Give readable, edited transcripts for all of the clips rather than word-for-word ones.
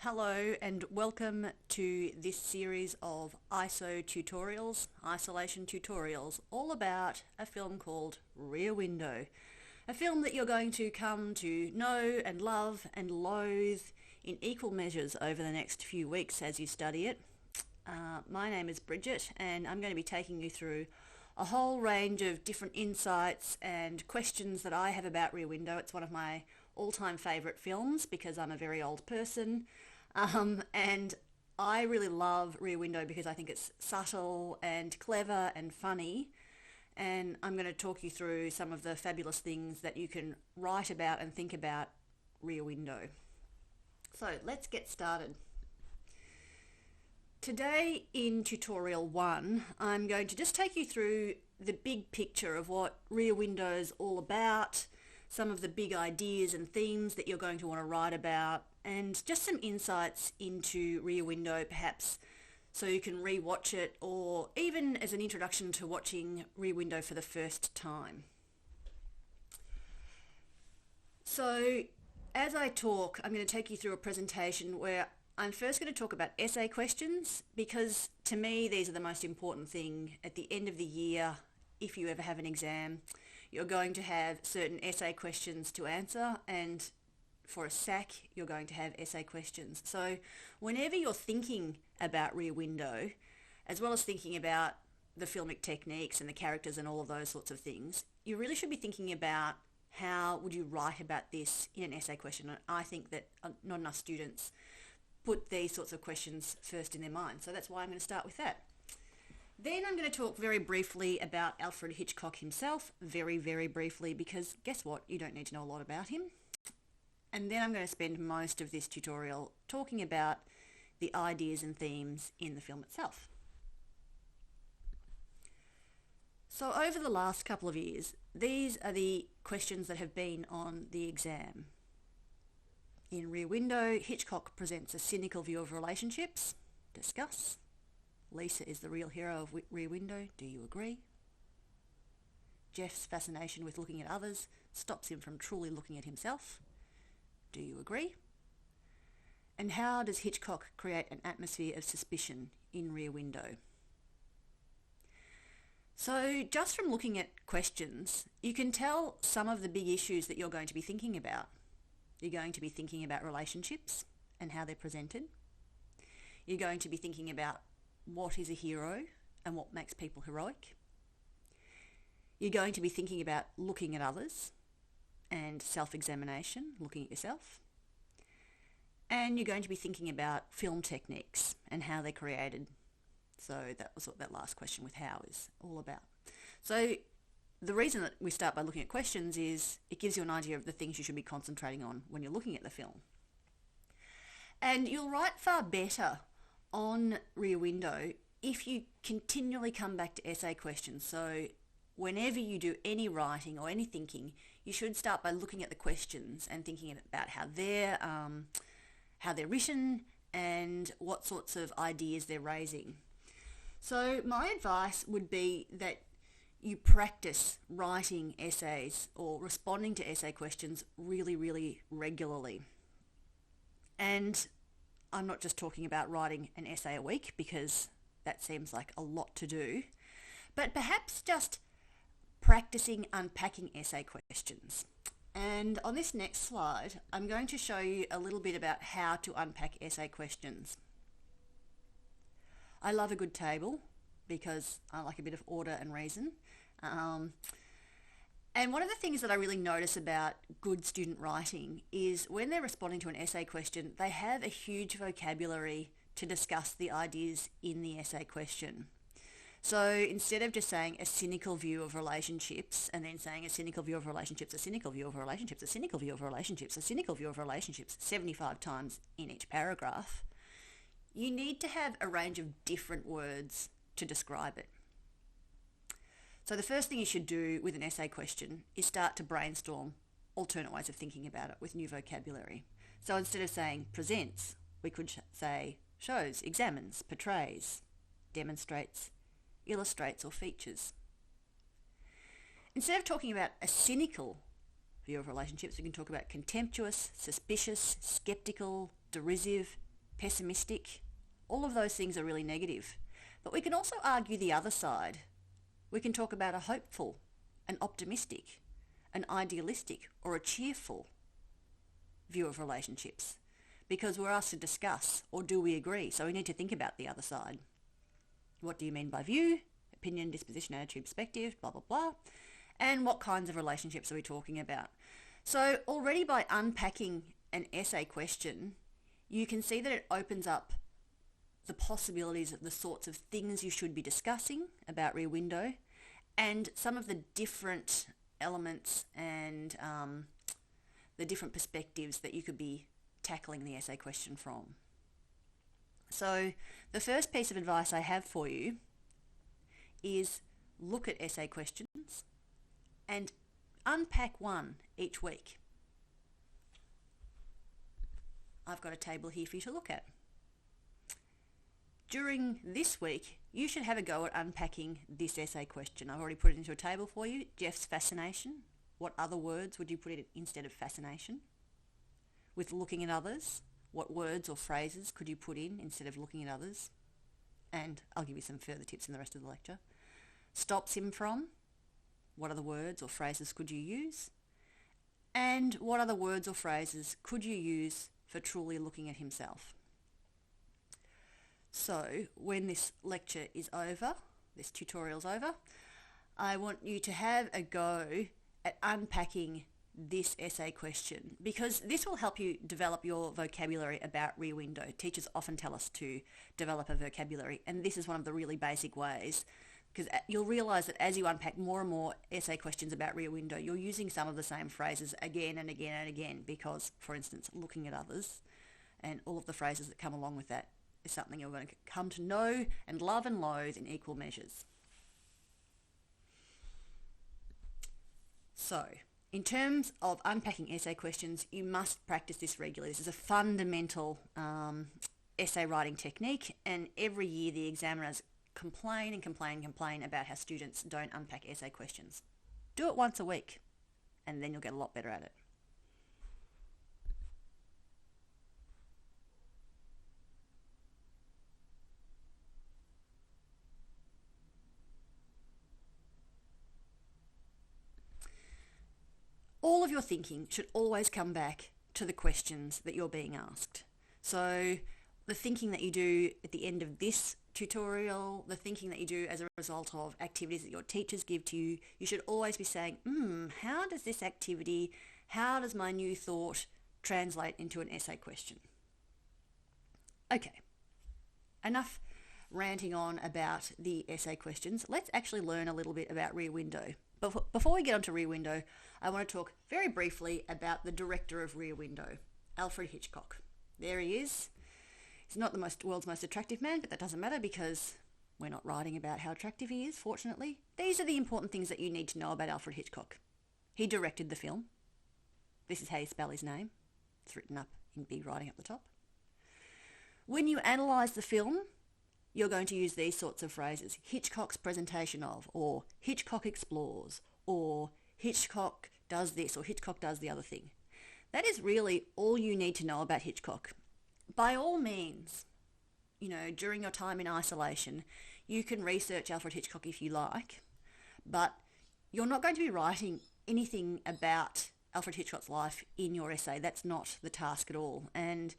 Hello and welcome to this series of isolation tutorials, all about a film called Rear Window. A film that you're going to come to know and love and loathe in equal measures over the next few weeks as you study it. My name is Bridget and I'm going to be taking you through a whole range of different insights and questions that I have about Rear Window. It's one of my all-time favourite films because I'm a very old person. And I really love Rear Window because I think it's subtle and clever and funny. And I'm going to talk you through some of the fabulous things that you can write about and think about Rear Window. So let's get started. Today in tutorial 1, I'm going to just take you through the big picture of what Rear Window is all about, some of the big ideas and themes that you're going to want to write about, and just some insights into Rear Window perhaps so you can re-watch it, or even as an introduction to watching Rear Window for the first time. So as I talk, I'm going to take you through a presentation where I'm first going to talk about essay questions, because to me these are the most important thing at the end of the year. If you ever have an exam, you're going to have certain essay questions to answer, and for a SAC you're going to have essay questions. So whenever you're thinking about Rear Window, as well as thinking about the filmic techniques and the characters and all of those sorts of things, you really should be thinking about how would you write about this in an essay question. And I think that not enough students put these sorts of questions first in their mind. So that's why I'm going to start with that. Then I'm going to talk very briefly about Alfred Hitchcock himself, very, very briefly, because guess what? You don't need to know a lot about him. And then I'm going to spend most of this tutorial talking about the ideas and themes in the film itself. So over the last couple of years, these are the questions that have been on the exam. In Rear Window, Hitchcock presents a cynical view of relationships. Discuss. Lisa is the real hero of Rear Window. Do you agree? Jeff's fascination with looking at others stops him from truly looking at himself. Do you agree? And how does Hitchcock create an atmosphere of suspicion in Rear Window? So just from looking at questions, you can tell some of the big issues that you're going to be thinking about. You're going to be thinking about relationships and how they're presented. You're going to be thinking about what is a hero and what makes people heroic. You're going to be thinking about looking at others and self-examination, looking at yourself. And you're going to be thinking about film techniques and how they're created. So that was what that last question with how is all about. So the reason that we start by looking at questions is it gives you an idea of the things you should be concentrating on when you're looking at the film. And you'll write far better on Rear Window if you continually come back to essay questions. So whenever you do any writing or any thinking, you should start by looking at the questions and thinking about how they're written and what sorts of ideas they're raising. So my advice would be that you practice writing essays or responding to essay questions really, really regularly. And I'm not just talking about writing an essay a week, because that seems like a lot to do, but perhaps just practicing unpacking essay questions. And on this next slide, I'm going to show you a little bit about how to unpack essay questions. I love a good table because I like a bit of order and reason. And one of the things that I really notice about good student writing is when they're responding to an essay question, they have a huge vocabulary to discuss the ideas in the essay question. So instead of just saying a cynical view of relationships and then saying a cynical view of relationships, a cynical view of relationships, a cynical view of relationships, a cynical view of relationships 75 times in each paragraph, you need to have a range of different words to describe it. So the first thing you should do with an essay question is start to brainstorm alternate ways of thinking about it with new vocabulary. So instead of saying presents, we could say shows, examines, portrays, demonstrates, illustrates or features. Instead of talking about a cynical view of relationships, we can talk about contemptuous, suspicious, skeptical, derisive, pessimistic. All of those things are really negative. But we can also argue the other side. We can talk about a hopeful, an optimistic, an idealistic, or a cheerful view of relationships, because we're asked to discuss, or do we agree? So we need to think about the other side. What do you mean by view, opinion, disposition, attitude, perspective, blah, blah, blah. And what kinds of relationships are we talking about? So already by unpacking an essay question, you can see that it opens up the possibilities of the sorts of things you should be discussing about Rear Window, and some of the different elements and the different perspectives that you could be tackling the essay question from. So the first piece of advice I have for you is look at essay questions and unpack one each week. I've got a table here for you to look at. During this week, you should have a go at unpacking this essay question. I've already put it into a table for you. Jeff's fascination. What other words would you put in instead of fascination? With looking at others, what words or phrases could you put in instead of looking at others? And I'll give you some further tips in the rest of the lecture. Stops him from. What other words or phrases could you use? And what other words or phrases could you use for truly looking at himself? So when this lecture is over, this tutorial's over, I want you to have a go at unpacking this essay question, because this will help you develop your vocabulary about Rear Window. Teachers often tell us to develop a vocabulary, and this is one of the really basic ways, because you'll realise that as you unpack more and more essay questions about Rear Window, you're using some of the same phrases again and again and again, because, for instance, looking at others and all of the phrases that come along with that is something you're going to come to know and love and loathe in equal measures. So, in terms of unpacking essay questions, you must practice this regularly. This is a fundamental essay writing technique, and every year the examiners complain and complain and complain about how students don't unpack essay questions. Do it once a week, and then you'll get a lot better at it. All of your thinking should always come back to the questions that you're being asked. So the thinking that you do at the end of this tutorial, the thinking that you do as a result of activities that your teachers give to you, you should always be saying, how does this activity, how does my new thought translate into an essay question? Okay, enough ranting on about the essay questions. Let's actually learn a little bit about Rear Window. But before we get onto Rear Window, I want to talk very briefly about the director of Rear Window, Alfred Hitchcock. There he is. He's not the world's most attractive man, but that doesn't matter because we're not writing about how attractive he is, fortunately. These are the important things that you need to know about Alfred Hitchcock. He directed the film. This is how you spell his name. It's written up in big writing up the top. When you analyse the film, you're going to use these sorts of phrases. Hitchcock's presentation of, or Hitchcock explores, or Hitchcock does this, or Hitchcock does the other thing. That is really all you need to know about Hitchcock. By all means, during your time in isolation, you can research Alfred Hitchcock if you like, but you're not going to be writing anything about Alfred Hitchcock's life in your essay. That's not the task at all. And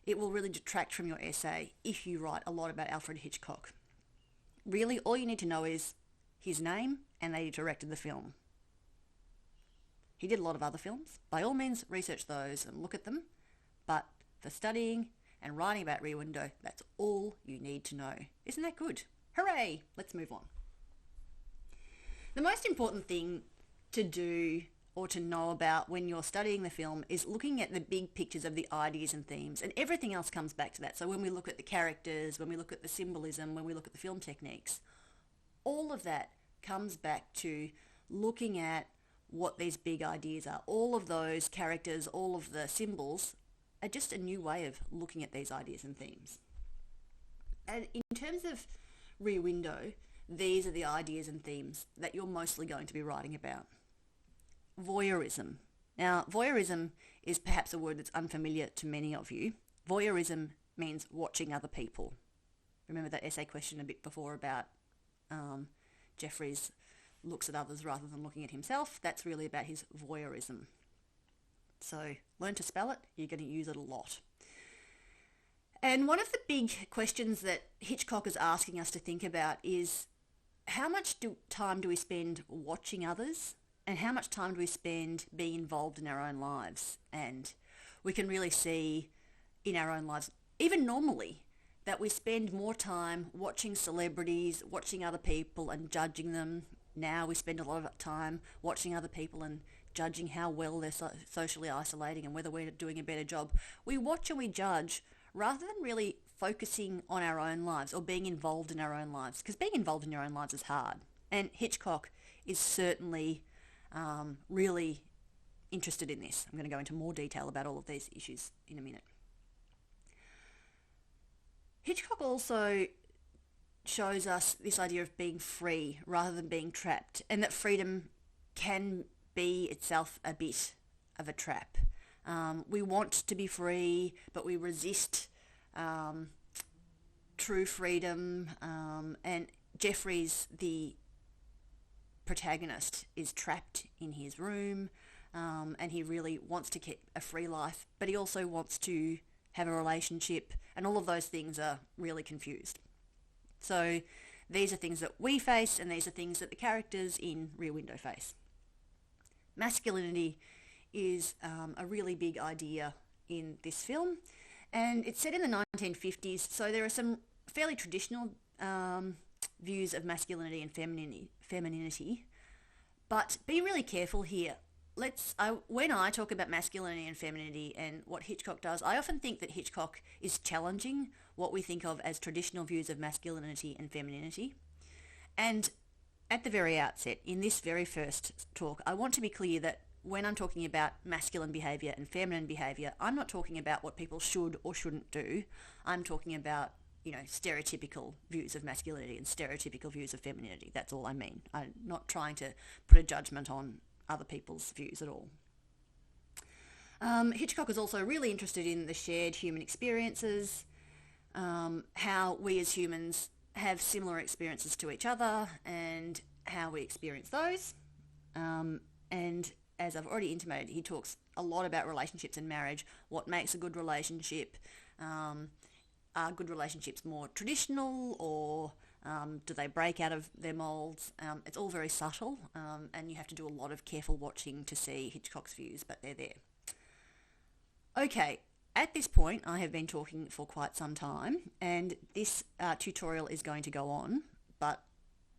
it will really detract from your essay if you write a lot about Alfred Hitchcock. Really, all you need to know is his name and that he directed the film. He did a lot of other films. By all means, research those and look at them. But for studying and writing about Rear Window, that's all you need to know. Isn't that good? Hooray! Let's move on. The most important thing to do or to know about when you're studying the film is looking at the big pictures of the ideas and themes, and everything else comes back to that. So when we look at the characters, when we look at the symbolism, when we look at the film techniques, all of that comes back to looking at what these big ideas are. All of those characters, all of the symbols are just a new way of looking at these ideas and themes. And in terms of Rear Window, these are the ideas and themes that you're mostly going to be writing about. Voyeurism. Now, voyeurism is perhaps a word that's unfamiliar to many of you. Voyeurism means watching other people. Remember that essay question a bit before about Jeffries looks at others rather than looking at himself? That's really about his voyeurism. So learn to spell it, you're going to use it a lot. And one of the big questions that Hitchcock is asking us to think about is how much time do we spend watching others and how much time do we spend being involved in our own lives? And we can really see in our own lives, even normally, that we spend more time watching celebrities, watching other people and judging them. Now we spend a lot of time watching other people and judging how well they're socially isolating and whether we're doing a better job. We watch and we judge rather than really focusing on our own lives or being involved in our own lives, because being involved in your own lives is hard. And Hitchcock is certainly really interested in this. I'm going to go into more detail about all of these issues in a minute. Hitchcock also shows us this idea of being free rather than being trapped, and that freedom can be itself a bit of a trap. We want to be free, but we resist true freedom. And Jeffries, the protagonist, is trapped in his room, and he really wants to keep a free life, but he also wants to have a relationship, and all of those things are really confused. So these are things that we face, and these are things that the characters in Rear Window face. Masculinity is a really big idea in this film, and it's set in the 1950s, so there are some fairly traditional views of masculinity and femininity, but be really careful here. When I talk about masculinity and femininity and what Hitchcock does, I often think that Hitchcock is challenging what we think of as traditional views of masculinity and femininity. And at the very outset, in this very first talk, I want to be clear that when I'm talking about masculine behaviour and feminine behaviour, I'm not talking about what people should or shouldn't do. I'm talking about, stereotypical views of masculinity and stereotypical views of femininity. That's all I mean. I'm not trying to put a judgment on other people's views at all. Hitchcock is also really interested in the shared human experiences, how we as humans have similar experiences to each other and how we experience those. And as I've already intimated, he talks a lot about relationships and marriage, what makes a good relationship. Are good relationships more traditional, or do they break out of their moulds? It's all very subtle, and you have to do a lot of careful watching to see Hitchcock's views, but they're there. Okay, at this point I have been talking for quite some time, and this tutorial is going to go on, but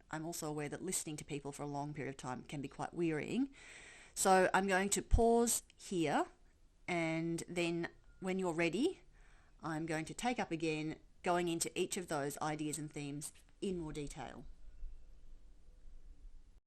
I'm also aware that listening to people for a long period of time can be quite wearying. So I'm going to pause here, and then when you're ready, I'm going to take up again, going into each of those ideas and themes in more detail.